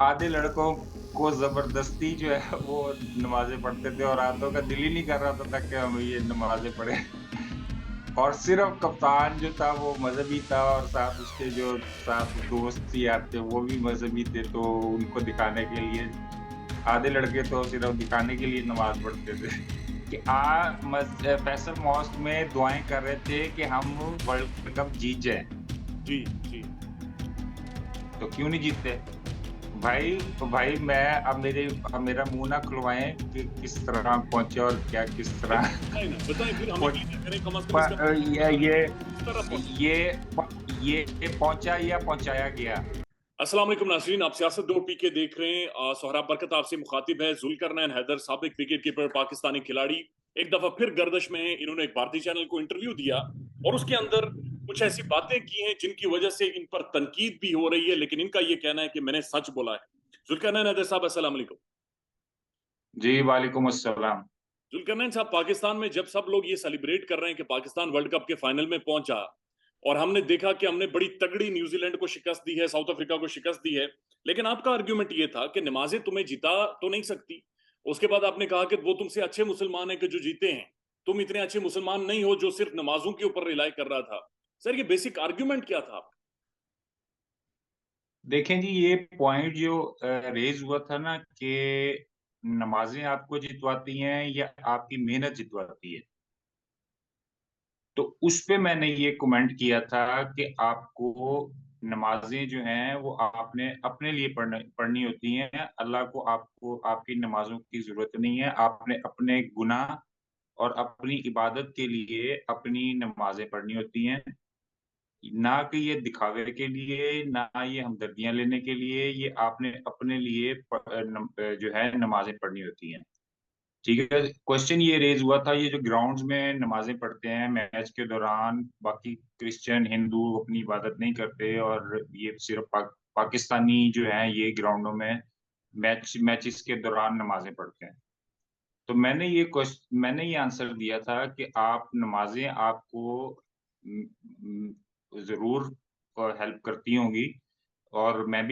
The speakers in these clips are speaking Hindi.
आधे लड़कों को ज़बरदस्ती जो है वो नमाज़ें पढ़ते थे और आधों का दिल ही नहीं कर रहा था कि हम ये नमाज़ें पढ़ें। और सिर्फ़ कप्तान जो था वो मज़हबी था और साथ उसके जो साथ दोस्त यार थे वो भी मज़हबी थे, तो उनको दिखाने के लिए आधे लड़के तो सिर्फ़ दिखाने के लिए नमाज़ पढ़ते थे कि फैसल मॉस्क में दुआएँ कर रहे थे कि हम वर्ल्ड कप जीत जाएँ, जी, जी। तो क्यों नहीं जीतते? भाई मैं अब मेरा मुँह ना खुलवाएँ कि किस तरह पहुँचे और क्या किस तरह बताएँ ना, बताएँ फिर हम भी पहुँच क्लियर करें कम से कम प इसका किस तरह पहुँचे? ये प ये पहुँचा या पहुँचाया गया। अस्सलाम वालेकुम नाज़रीन, आप सियासत दो पीके देख रहे हैं। सोहराब बरकत आपसे मुखातिब है। ज़ुल्करनैन हैदर साबिक विकेट कीपर पाकिस्तानी खिलाड़ी एक दफ़ा फिर गर्दिश में हैं। इन्होंने एक भारतीय चैनल को इंटरव्यू दिया और उसके अंदर कुछ ऐसी बातें की हैं जिनकी वजह से इन पर तनकीद भी हो रही है, लेकिन इनका ये कहना है कि मैंने सच बोला है। ज़ुल्करनैन हैदर साहब अस्सलाम वालेकुम। जी, वालेकुम अस्सलाम। जुल्करनैन साहब, पाकिस्तान में जब सब लोग ये सेलिब्रेट कर रहे हैं कि पाकिस्तान वर्ल्ड कप के फाइनल में पहुंचा और हमने देखा कि हमने बड़ी तगड़ी न्यूजीलैंड को शिकस्त दी है, साउथ अफ्रीका को शिकस्त दी है, लेकिन आपका आर्ग्यूमेंट ये था कि नमाजें तुम्हें जिता तो नहीं सकती। उसके बाद आपने कहा कि वो तुमसे अच्छे मुसलमान हैं कि जो जीते हैं, तुम इतने अच्छे मुसलमान नहीं हो जो सिर्फ नमाजों के ऊपर रिलाई कर रहा था। सर, ये बेसिक आर्ग्यूमेंट क्या था? देखें जी, ये पॉइंट जो रेज़ हुआ था ना कि नमाज़ें आपको जितवाती हैं या आपकी मेहनत जितवाती है। तो उसपे मैंने ये कमेंट किया था कि आपको नमाज़ें जो हैं वो आपने अपने लिए पढ़नी होती हैं। अल्लाह को आपको आपकी नमाज़ों की ज़रूरत नहीं है। आपने अपने गुनाह और अपनी इबादत के लिए अपनी नमाज़ें पढ़नी होती हैं। ना कि ये दिखावे के लिए, ना ये हमदर्दियाँ लेने के लिए, ये आपने अपने लिए जो है नमाज़ें पढ़नी होती हैं। ठीक है? क्वेश्चन ये रेज़ हुआ था, ये जो ग्राउंड्स में नमाज़ें पढ़ते हैं मैच के दौरान, बाकी क्रिश्चियन, हिंदू अपनी इबादत नहीं करते और ये सिर्फ़ पाकिस्तानी जो हैं, ये ग्राउंडों में मैचेस के दौरान नमाज़ें पढ़ते हैं। तो मैंने ये आंसर दिया था कि आप नमाज़ें आपको ज़रूर हेल्प करती होंगी और मैं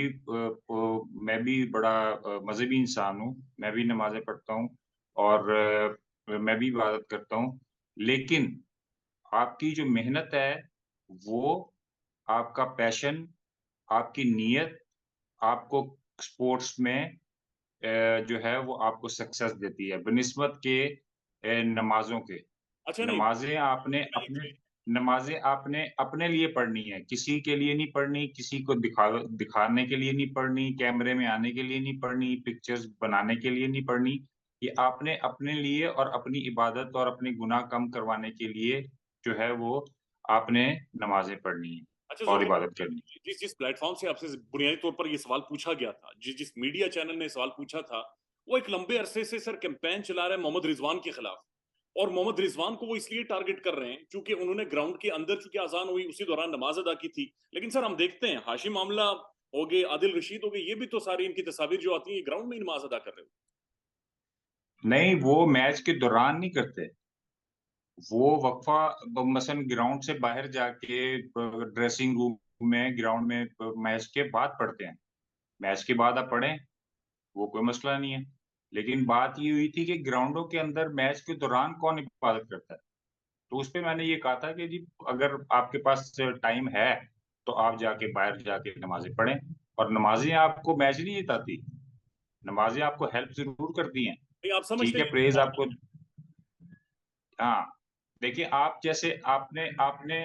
भी बड़ा मज़हबी इंसान हूँ, मैं भी नमाज़ें पढ़ता हूँ और मैं भी इबादत करता हूँ। लेकिन आपकी जो मेहनत है, वो आपका पैशन, आपकी नीयत आपको स्पोर्ट्स में जो है वो आपको सक्सेस देती है बनिस्बत के नमाज़ों के। अच्छा, नहीं। नमाज़ें आपने अपने नमाज़ें आपने अपने लिए पढ़नी है, किसी के लिए नहीं पढ़नी, किसी को दिखाने के लिए नहीं पढ़नी, कैमरे में आने के लिए नहीं पढ़नी, पिक्चर्स बनाने के लिए नहीं पढ़नी। ये आपने अपने लिए और अपनी इबादत और अपने गुनाह कम करवाने के लिए जो है वो आपने नमाज़ें पढ़नी है अच्छा, और ज़ुल्करनैन इबादत करनी है। जिस जिस प्लेटफ़ॉर्म से आपसे बुनियादी तौर पर ये सवाल पूछा गया था, जिस मीडिया चैनल ने सवाल पूछा था, वो एक लंबे अरसे से सर कैम्पेन चला रहा है मोहम्मद रिज़वान के खिलाफ और मोहम्मद रिज़वान को वो इसलिए टारगेट कर रहे हैं, चूँकि उन्होंने ग्राउंड के अंदर चूँकि अज़ान हुई, उसी दौरान नमाज़ अदा की थी। लेकिन सर हम देखते हैं, हाशिम आमला हो गए, आदिल रशीद हो गए, ये भी तो सारी इनकी तस्वीर जो आती हैं, ये ग्राउंड में ही नमाज़ अदा कर रहे हो। नहीं, वो मैच के दौरान नहीं करते। वो वक़फ़ा मसलन ग्राउंड से बाहर जाके ड्रेसिंग रूम में, ग्राउंड में मैच के बाद पढ़ते हैं। मैच के बाद आप पढ़ें, वो कोई मसला नहीं है। लेकिन बात ये हुई थी कि ग्राउंडों के अंदर मैच के दौरान कौन इबादत करता है? तो उसपे मैंने ये कहा था कि जी अगर आपके पास टाइम है, तो आप जाके बाहर जाके नमाज़ें पढ़ें और नमाज़ें आपको मैच नहीं जिताती, नमाज़ें आपको हेल्प ज़रूर करती हैं। नहीं, आप ठीक समझते है, हैं प्रेज़ आपको हाँ, देखिए आप जैसे आपने आपने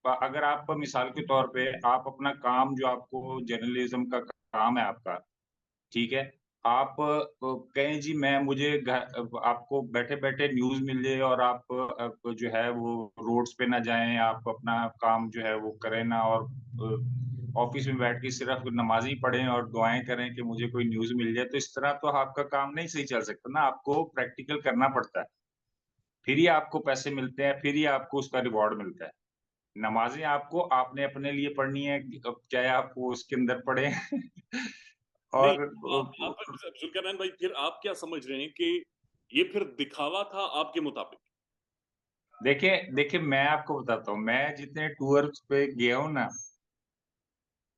अगर आप मिसाल के तौर पे आप अपना काम जो आपको जर्नलिज़्म का काम है आपका, ठीक है? आप कहें जी मैं मुझे आपको बैठे-बैठे न्यूज़ मिल जाए और आप जो है वो रोड्स पे ना जाएँ, आप अपना काम जो है वो करें ना और ऑफ़िस में बैठ के सिर्फ़ नमाज़ ही पढ़ें और दुआएँ करें कि मुझे कोई न्यूज़ मिल जाए, तो इस तरह तो आपका काम नहीं सही चल सकता ना, आपको प्रैक्टिकल करना पड़ता है। फिर ही आपको पैसे मिलते हैं, फिर ही आपको उसका रिवॉर्ड मिलता है। नमाज़ें आपको आपने अपने लिए पढ़नी है चाहे आप वो उसके अंदर पढ़ें नहीं, और आप ज़ुल्करनैन भाई फिर आप क्या समझ रहे हैं कि ये फिर दिखावा था आपके मुताबिक? देखिए मैं आपको बताता हूँ, मैं जितने टूर्स पे गया हूँ ना,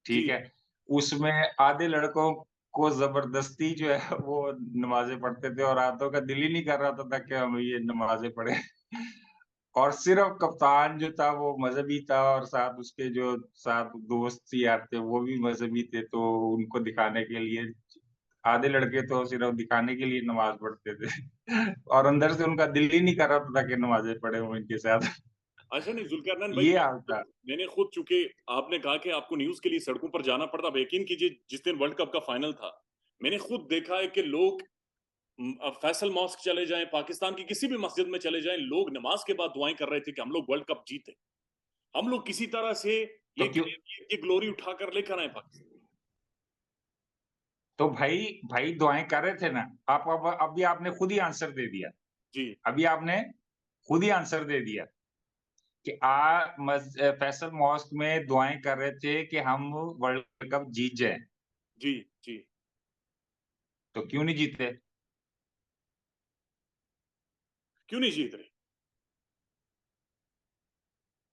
ठीक जी, है? उसमें आधे लड़कों को जबरदस्ती जो है वो नमाजें पढ़ते थे और रातों का दिल ही नहीं कर रहा था कि हम ये नमाजें पढ़े। और सिर्फ कप्तान जो था वो मजहबी था और साथ उसके जो साथ दोस्त यार थे वो भी मजहबी थे, तो उनको दिखाने के लिए आधे लड़के तो सिर्फ दिखाने के लिए नमाज पढ़ते थे और अंदर से उनका दिल ही नहीं कर रहा था कि नमाजें पढ़े वो इनके साथ। अच्छा नहीं जुल्करनैन भाई, ये हाल था। मैंने खुद, चूंकि आपने कहा कि आपको न्यूज के लिए सड़कों पर जाना पड़ता, अब यकीन कीजिए जिस दिन वर्ल्ड कप का फाइनल था, मैंने खुद देखा है कि लोग अब फैसल मॉस्क चले जाएं, पाकिस्तान की किसी भी मस्जिद में चले जाएं, लोग नमाज के बाद दुआएं कर रहे थे कि हम लोग वर्ल्ड कप जीते, हम लोग किसी तरह से तो ये क्यों, ये ग्लोरी उठाकर लेकर आए पाकिस्तान। तो भाई भाई दुआएं कर रहे थे ना। आप अब अभी आपने खुद ही आंसर दे दिया। जी अभी आपने खुद ही आंसर दे दिया कि फैसल मॉस्क में दुआएं कर रहे थे कि हम वर्ल्ड कप जीत जाए। जी जी। तो क्यों नहीं जीते? क्यों नहीं जीत रहे?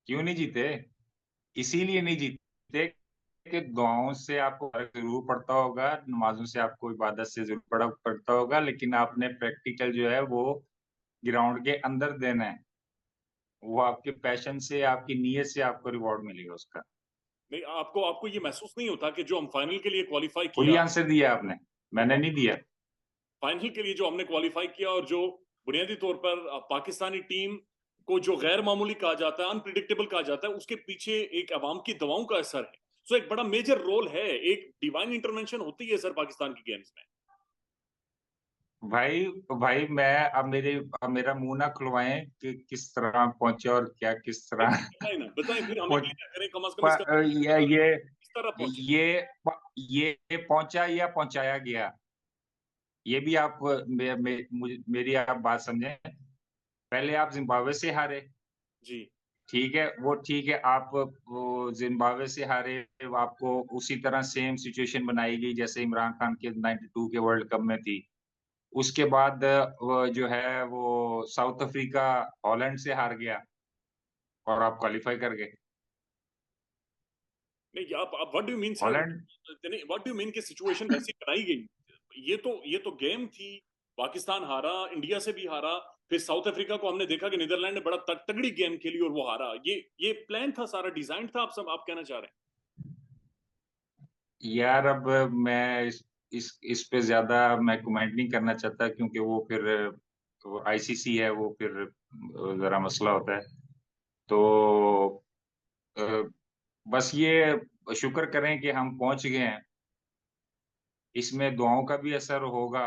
क्यों नहीं जीते? इसीलिए नहीं जीते कि दुआओं से आपको फर्क जरूर पड़ता होगा, नमाजों से आपको इबादत से जरूर पड़ता होगा, लेकिन आपने प्रैक्टिकल जो है वो ग्राउंड के अंदर देना है। वो आपके पैशन से, आपकी नीयत से आपको रिवॉर्ड मिलेगा उसका। नहीं, आपको आपको ये महसूस नहीं होता कि जो हम फाइनल के लिए क्वालिफाई खुद ही किया, आंसर दिया आपने, मैंने नहीं दिया। फाइनल के लिए जो हमने क्वालिफाई किया और जो बुनियादी तौर पर पाकिस्तानी टीम को जो गैर मामूली कहा जाता है, अनप्रिडिक्टेबल कहा जाता है, उसके पीछे एक अवाम की दवाओं का असर है। सो एक बड़ा मेजर रोल है, एक डिवाइन इंटरवेंशन होती है सर पाकिस्तान की गेम्स में। भाई भाई मैं अब मेरा मुंह ना खुलवाएं कि किस तरह पहुंचे और क्या किस नहीं तरह बताएं ना, बताएं, फिर हमें पहुंच, क्या करें, कम से कम इसका किस तरह पहुंचे। ये ये पहुंचा या पहुंचाया गया, ये भी आप मेरी आप बात समझें। पहले आप जिम्बाब्वे से हारे, जी ठीक है, वो ठीक है, आप वो जिम्बाब्वे से हारे, आपको उसी तरह सेम सिचुएशन बनाई गई जैसे इमरान खान के 92 के वर्ल्ड कप में थी। उसके बाद वो जो है वो साउथ अफ्रीका हॉलैंड से हार गया और आप क्वालिफाई कर गए। नहीं, आप what do you mean sir? Holland, नहीं, व्हाट डू यू मीन कि सिचुएशन वैसी बनाई गई? ये तो गेम थी, पाकिस्तान हारा, इंडिया से भी हारा, फिर साउथ अफ्रीका को हमने देखा कि नीदरलैंड ने बड़ा तगड़ी गेम खेली और वो हारा। ये प्लान था, सारा डिजाइन था, आप कहना चाह रहे हैं? यार अब मैं इस पे ज्यादा मैं कमेंट नहीं करना चाहता क्योंकि वो फिर वो आईसीसी है, वो फिर जरा मसला होता है। तो अ, बस ये शुक्र करें कि हम पहुंच गए हैं। इसमें दुआओं का भी असर होगा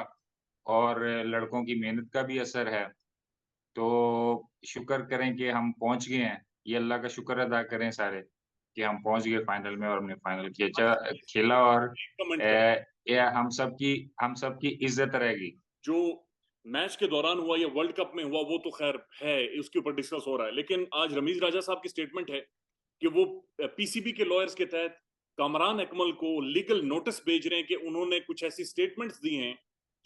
और लड़कों की मेहनत का भी असर है। तो शुक्र करें कि हम पहुंच गए हैं। ये अल्लाह का शुक्र अदा करें सारे कि हम पहुंच गए फाइनल में और हमने फाइनल खेला और कमेंट करें। ये हम सबकी इज्जत रहेगी। जो मैच के दौरान हुआ या वर्ल्ड कप में हुआ वो तो खैर है, उसके ऊपर डिस्कस हो रहा है, लेकिन आज रमीज राजा साहब की स्टेटमेंट है कि वो पीसीबी के लॉयर्स के तहत कामरान अकमल को लीगल नोटिस भेज रहे हैं कि उन्होंने कुछ ऐसी स्टेटमेंट्स दी हैं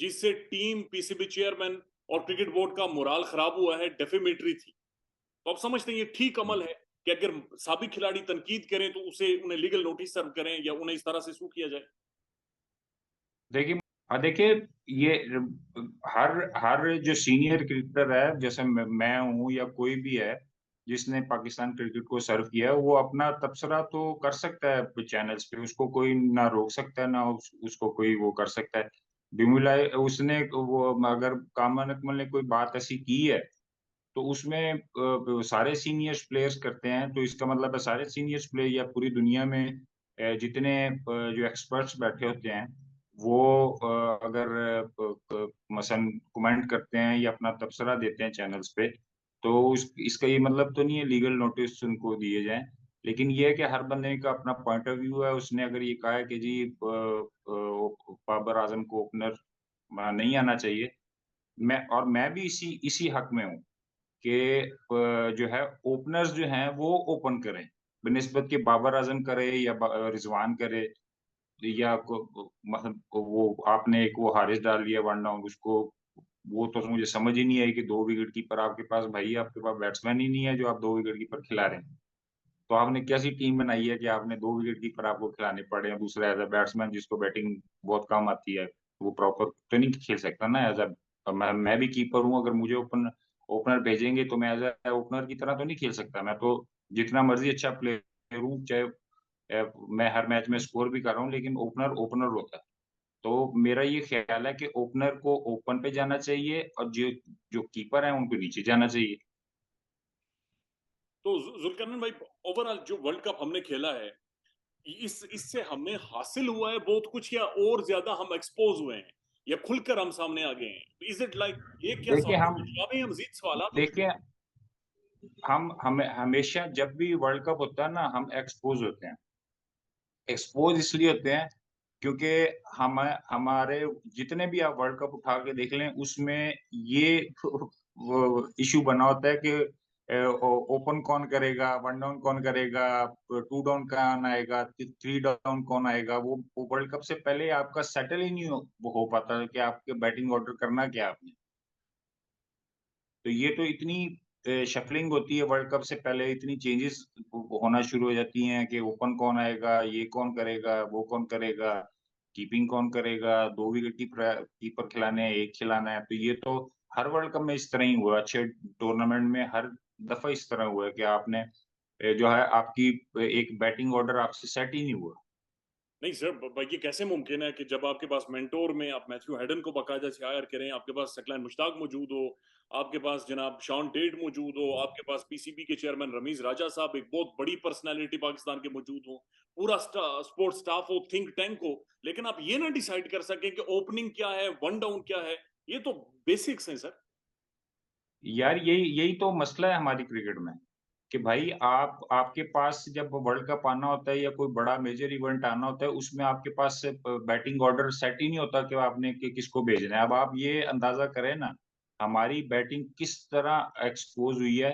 जिससे टीम, पीसीबी चेयरमैन और क्रिकेट बोर्ड का मोराल खराब हुआ है, डेफेमेटरी थी। तो आप समझते हैं ये ठीक अमल है कि अगर साबिक खिलाड़ी तनकीद करें तो उसे उन्हें लीगल नोटिस सर्व करें या उन्हें इस तरह से सू किया जाए? देखिए, देखिए, ये हर हर जो सीनियर क्रिकेटर है, जैसे मैं हूँ या कोई भी है जिसने पाकिस्तान क्रिकेट को सर्व किया है, वो अपना तबसरा तो कर सकता है चैनल्स पे, उसको कोई ना रोक सकता है, ना उसको कोई वो कर सकता है। बिमुला उसने वो अगर कामरान अकमल ने कोई बात ऐसी की है तो उसमें सारे सीनियर्स प्लेयर्स करते हैं, तो इसका मतलब है सारे सीनियर्स प्लेयर या पूरी दुनिया में जितने जो एक्सपर्ट्स बैठे होते हैं वो अगर मसलन कमेंट करते हैं या अपना तबसरा देते हैं चैनल्स पे, तो इसका ये मतलब तो नहीं है लीगल नोटिस उनको दिए जाएं। लेकिन ये है कि हर बंदे का अपना पॉइंट ऑफ व्यू है। उसने अगर ये कहा है कि जी बाबर आजम को ओपनर नहीं आना चाहिए, मैं भी इसी इसी हक में हूँ कि जो है ओपनर्स जो हैं वो ओपन करें, बनिस्बत के बाबर आजम करे या रिजवान करे या मतलब वो आपने एक वो हारिस डाल दिया वन डाउन उसको, वो तो मुझे समझ ही नहीं आई कि दो विकेट कीपर आपके पास, भाई आपके पास बैट्समैन ही नहीं है जो आप दो विकेट कीपर खिला रहे हैं। तो आपने कैसी टीम बनाई है कि आपने 2 विकेट कीपर आपको खिलाने पड़े हैं, दूसरा एज़ अ बैट्समैन जिसको बैटिंग बहुत कम आती है, वो प्रॉपर तो नहीं खेल सकता ना एज़ अ मैं भी कीपर हूँ, अगर मुझे ओपनर भेजेंगे तो मैं एज़ अ ओपनर की तरह तो नहीं खेल सकता, मैं तो जितना मर्ज़ी अच्छा प्लेयर हूँ, चाहे मैं हर मैच में स्कोर भी कर रहा हूँ, लेकिन ओपनर ओपनर होता है। तो मेरा ये ख़्याल है कि ओपनर को ओपन पे जाना चाहिए और जो जो कीपर हैं, उनको नीचे जाना चाहिए। तो जुल्करनैन भाई, ओवरऑल जो वर्ल्ड कप हमने खेला है, इससे हमें हासिल हुआ है बहुत कुछ, या और ज्यादा हम एक्सपोज हुए हैं, या खुलकर हम सामने आ गए हैं? इज इट लाइक, ये क्या देखिए सवालों हम के जवाब है या मजीद सवालात होंगे? देखिए हम हमेशा जब भी वर्ल्ड कप होता है ना, हम एक्सपोज़ होते हैं। एक्सपोज़ इसलिए होते हैं क्योंकि हम हमारे जितने भी आप वर्ल्ड कप उठा के देख लें, उसमें ये वो इश्यू बना होता है कि ओपन कौन करेगा, वन डाउन कौन करेगा, टू डाउन कौन आएगा, थ्री डाउन कौन आएगा, वो वर्ल्ड कप से पहले आपका सेटल ही नहीं हो पाता कि आपके बैटिंग ऑर्डर करना क्या है आपने। तो ये तो इतनी शफलिंग होती है वर्ल्ड कप से पहले, इतनी चेंजेस होना शुरू हो जाती हैं कि ओपन कौन आएगा, ये कौन करेगा, वो कौन करेगा, कीपिंग कौन करेगा, 2 विकेट कीपर खिलाने हैं, 1 खिलाना है। तो ये तो हर वर्ल्ड कप में इस तरह ही हुआ, अच्छे टूर्नामेंट में हर दफ़ा इस तरह हुआ है कि आपने जो है आपकी एक बैटिंग ऑर्डर आपसे सेट ही नहीं हुआ। नहीं सर, ये कैसे मुमकिन है कि जब आपके पास मेंटोर में आप मैथ्यू हेडन को बाकायदा से हायर करें, आपके पास सकलैन मुश्ताक मौजूद हो, आपके पास जनाब शॉन टेट मौजूद हो, आपके पास पीसीबी के चेयरमैन रमीज राजा साहब, एक बहुत बड़ी पर्सनालिटी पाकिस्तान के मौजूद हो, पूरा स्पोर्ट्स स्टाफ हो, थिंक टैंक हो, लेकिन आप ये ना डिसाइड कर सकें कि ओपनिंग क्या है, वन डाउन क्या है? ये तो बेसिक्स हैं सर। यार यही यही तो मसला है हमारी क्रिकेट में। कि भाई आप आपके पास जब वर्ल्ड कप आना होता है या कोई बड़ा मेजर इवेंट आना होता है, उसमें आपके पास बैटिंग ऑर्डर सेट ही नहीं होता कि आपने कि किसको भेजना है। अब आप ये अंदाज़ा करें ना, हमारी बैटिंग किस तरह एक्सपोज़ हुई है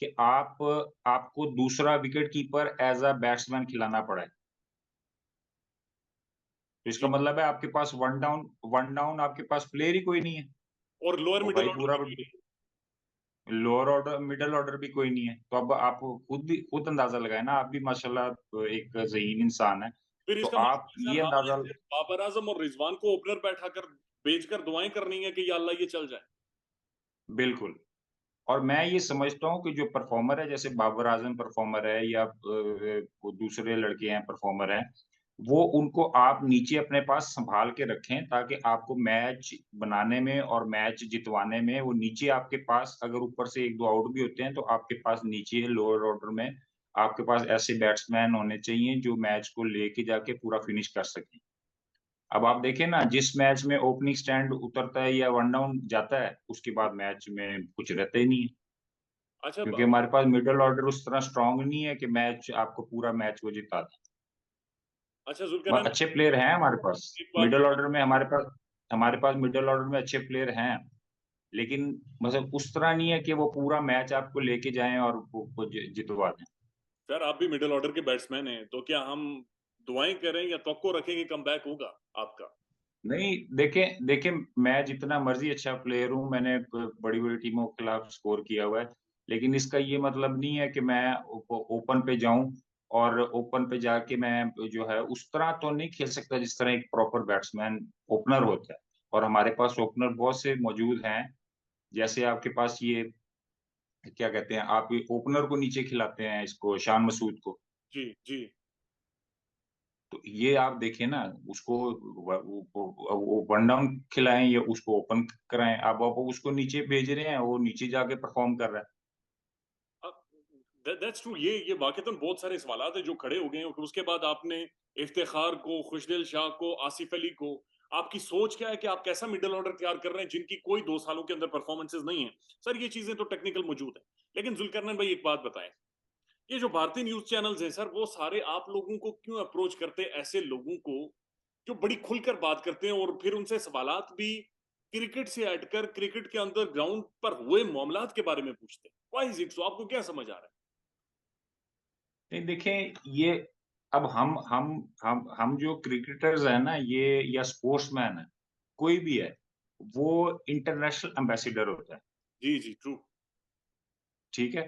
कि आपको दूसरा wicket keeper as a batsman खिलाना पड़ा है। तो इसका जी। मतलब है आपके पास वन डाउन आपके पास प्लेयर ही कोई नहीं है। और लोअर और मिडिल भाई ऑर्डर पूरा में कोई नहीं। लोअर ऑर्डर, मिडल ऑर्डर भी कोई नहीं है। तो अब आप खुद अंदाज़ा लगाएँ ना, आप भी माशाल्लाह एक ज़हीन इंसान हैं। फिर तो इसका आप मतलब है ये सर, हमें अंदाज़ा सिर्फ बाबर आजम और रिजवान को ओपनर बैठाकर भेजकर दुआएं करनी है कि या अल्लाह ये चल जाए। बिल्कुल। और मैं ये समझता हूँ कि जो परफ़ॉर्मर है, जैसे बाबर आज़म परफ़ॉर्मर है या वो दूसरे लड़के हैं परफ़ॉर्मर हैं, वो उनको आप नीचे अपने पास सँभाल के रखें ताकि आपको मैच बनाने में और मैच जितवाने में वो नीचे आपके पास अगर ऊपर से 1-2 आउट भी होते हैं, तो आपके पास नीचे लोअर ऑर्डर में आपके पास ऐसे बैट्समैन होने चाहिए जो मैच को लेके जाके पूरा फ़िनिश कर सकें। अब आप देखें ना, जिस मैच में ओपनिंग स्टैंड उतरता है या वन डाउन जाता है, उसके बाद मैच में कुछ रहता ही नहीं है। अच्छा क्योंकि हमारे पास मिडल ऑर्डर उस तरह स्ट्रॉन्ग नहीं है कि मैच आपको पूरा मैच वो जिता दे। अच्छा जुल्करनैन अच्छे प्लेयर हैं हमारे पास। एक बात मिडल बताइए। ऑर्डर में हमारे पास मिडल ऑर्डर में अच्छे प्लेयर हैं, लेकिन मतलब उस तरह नहीं है कि वो पूरा मैच आपको लेके जाएँ और वो जितवा दें। सर आप भी मिडिल ऑर्डर के बैट्समैन हैं, तो क्या हम दुआएं करें या तवक्को रखें कि कमबैक होगा आपका? नहीं, देखें देखें मैं जितना मर्ज़ी अच्छा प्लेयर हूँ, मैंने ब बड़ी-बड़ी टीमों के खिलाफ स्कोर किया हुआ है, लेकिन इसका ये मतलब नहीं है कि मैं ओपन पे जाऊँ और ओपन पे जाके मैं जो है उस तरह तो नहीं खेल सकता जिस तरह एक प्रॉपर बैट्समैन ओपनर होता है। और हमारे पास ओपनर बहुत से मौजूद हैं, जैसे आपके पास ये क्या कहते हैं, आप ये ओपनर को नीचे खिलाते हैं इसको शान मसूद को। जी, जी। तो ये आप देखिए ना, उसको वो वन डाउन खिलाएँ या उसको ओपन कराएँ, आप उसको नीचे भेज रहे हैं, वो नीचे जाके परफ़ॉर्म कर रहा है। That's true. ये वाक़तन बहुत सारे सवालात हैं जो खड़े हो गए हैं। और उसके बाद आपने इफ्तिखार को, खुशदिल शाह को, आसिफ अली को, आपकी सोच क्या है कि आप कैसा मिडल ऑर्डर तैयार कर रहे हैं जिनकी कोई 2 सालों के अंदर परफॉर्मेंसेस नहीं है? सर ये चीज़ें तो टेक्निकल मौजूद है। लेकिन जुल्करनैन भाई एक बात बताएँ, ये जो भारतीय न्यूज़ चैनल्स हैं सर, वो सारे आप लोगों को क्यों अप्रोच करते हैं, ऐसे लोगों को जो बड़ी खुलकर बात करते हैं और फिर उनसे सवालात भी क्रिकेट से हटकर क्रिकेट के अंदर ग्राउंड पर हुए मामलात के बारे में पूछते हैं? Why is it so? आपको क्या समझ आ रहा है? नहीं देखें, ये अब हम जो क्रिकेटर्स हैं ना, ये या स्पोर्ट्समैन है, कोई भी है, वो इंटरनेशनल एम्बेसडर होता है, जी, जी, ट्रू। ठीक है?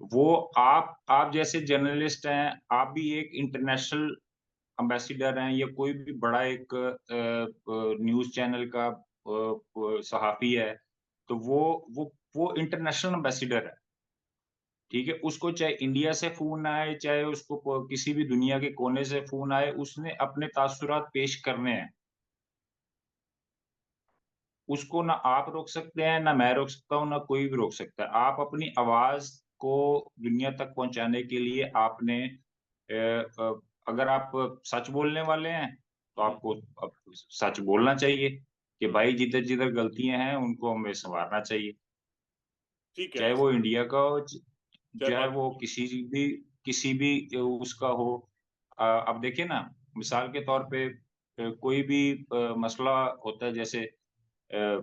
वो आप जैसे जर्नलिस्ट हैं, आप भी एक इंटरनेशनल एम्बेसडर हैं या कोई भी बड़ा एक न्यूज़ चैनल का सहाफ़ी है, तो वो इंटरनेशनल एम्बेसडर है, ठीक है? उसको चाहे इंडिया से फ़ोन आए, चाहे उसको किसी भी दुनिया के कोने से फ़ोन आए, उसने अपने तासुरात पेश करने हैं। उसको ना आप रोक सकते हैं, ना मैं रोक सकता हूँ, ना कोई भी रोक सकता है। आप अपनी आवाज़ को दुनिया तक पहुँचाने के लिए आपने अगर आप सच बोलने वाले हैं, तो हुँ, आपको अब सच बोलना चाहिए कि हुँ, भाई जिधर-जिधर गलतियाँ हैं, उनको हमें सँवारना चाहिए। ठीक है, चाहे वो इंडिया का हो, चाहे चाहे वो पाकिस्तान। किसी भी उसका हो। अब देखिए ना, मिसाल के तौर पे कोई भी मसला होता है जैसे अ,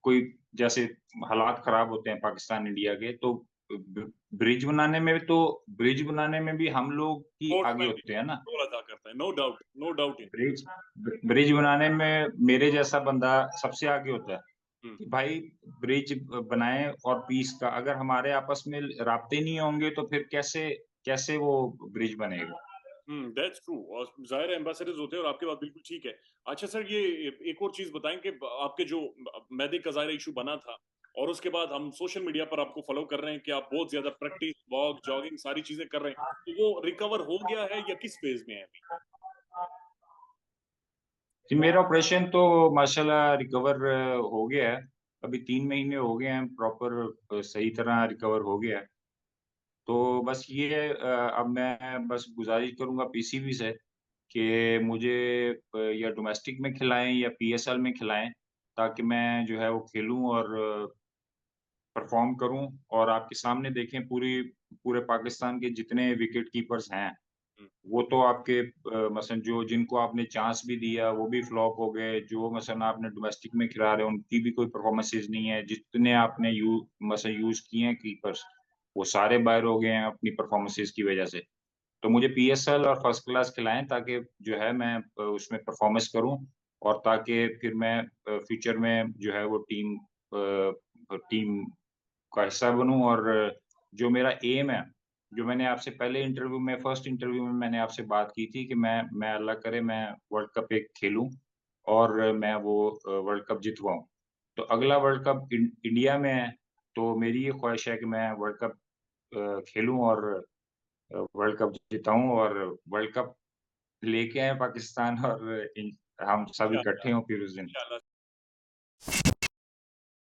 कोई जैसे हालात खराब होते हैं पाकिस्तान इंडिया के तो ब ब्रिज बनाने में भी हम लोग ही आगे स्पोर्ट्समैन भी होते हैं ना। रोल अदा करता है, no doubt in. Bridge bridge बनाने में मेरे जैसा बंदा सबसे आगे होता है हुँ, कि भाई ब्रिज बनाएँ और पीस का अगर हमारे आपस में राब्ते नहीं होंगे तो फिर कैसे कैसे वो ब्रिज बनेगा? हुँ, दैट्स ट्रू और ज़ाहिर है एम्बेसडर्स होते हैं और आपकी बात बिल्कुल ठीक है। अच्छा सर ये एक और चीज़ बताएँ कि ब आपके जो मैदे का ज़ाहिर है इश्यू बना था और उसके बाद हम सोशल मीडिया पर आपको फ़ॉलो कर रहे हैं कि आप बहुत ज़्यादा प्रैक्टिस, वॉक, जॉगिंग सारी चीज़ें कर रहे हैं। तो वो रिकवर हो गया है या किस फ़ेज़ में है अभी? जी, मेरा ऑपरेशन तो माशाल्लाह रिकवर हो गया है। अभी 3 महीने हो गए हैं प्रॉपर सही तरह रिकवर हो गया है। तो बस ये अब मैं बस गुज़ारिश करूँगा पीसीबी से कि मुझे या डोमेस्टिक में खिलाएँ या पीएसएल में खिलाएँ, ताकि मैं जो है वो खेलूँ और परफ़ॉर्म करूँ और आपके सामने देखें पूरे पाकिस्तान के जितने विकेट कीपर्स हैं, हुँ, वो तो आपके मसलन जो जिनको आपने चांस भी दिया, वो भी फ्लॉप हो गए, जो मसलन आपने डोमेस्टिक में खिला रहे हो, उनकी भी कोई परफ़ॉर्मेंसेज़ नहीं है, जितने आपने मसलन यूज़ किए हैं कीपर्स, वो सारे बाहर हो गए हैं अपनी परफ़ॉर्मेंसेज़ की वजह से। तो मुझे पीएसएल और फर्स्ट क्लास खिलाएँ ताकि जो है मैं उसमें परफ़ॉर्मेंस करूँ और ताकि फिर मैं फ्यूचर में जो है वो टीम का हिस्सा बनूँ और जो मेरा एम है, जो मैंने आपसे पहले इंटरव्यू में फर्स्ट इंटरव्यू में मैंने आपसे बात की थी कि मैं अल्लाह करे मैं वर्ल्ड कप एक खेलूँ और मैं वो वर्ल्ड कप जितवाऊँ। तो अगला वर्ल्ड कप इंडिया में है, तो मेरी ये ख़्वाहिश है कि मैं वर्ल्ड कप खेलूँ और वर्ल्ड कप जिताऊँ और वर्ल्ड कप लेके आएँ पाकिस्तान और हम सब इंशाअल्लाह, इकट्ठे हों फिर उस दिन। इंशाअल्लाह।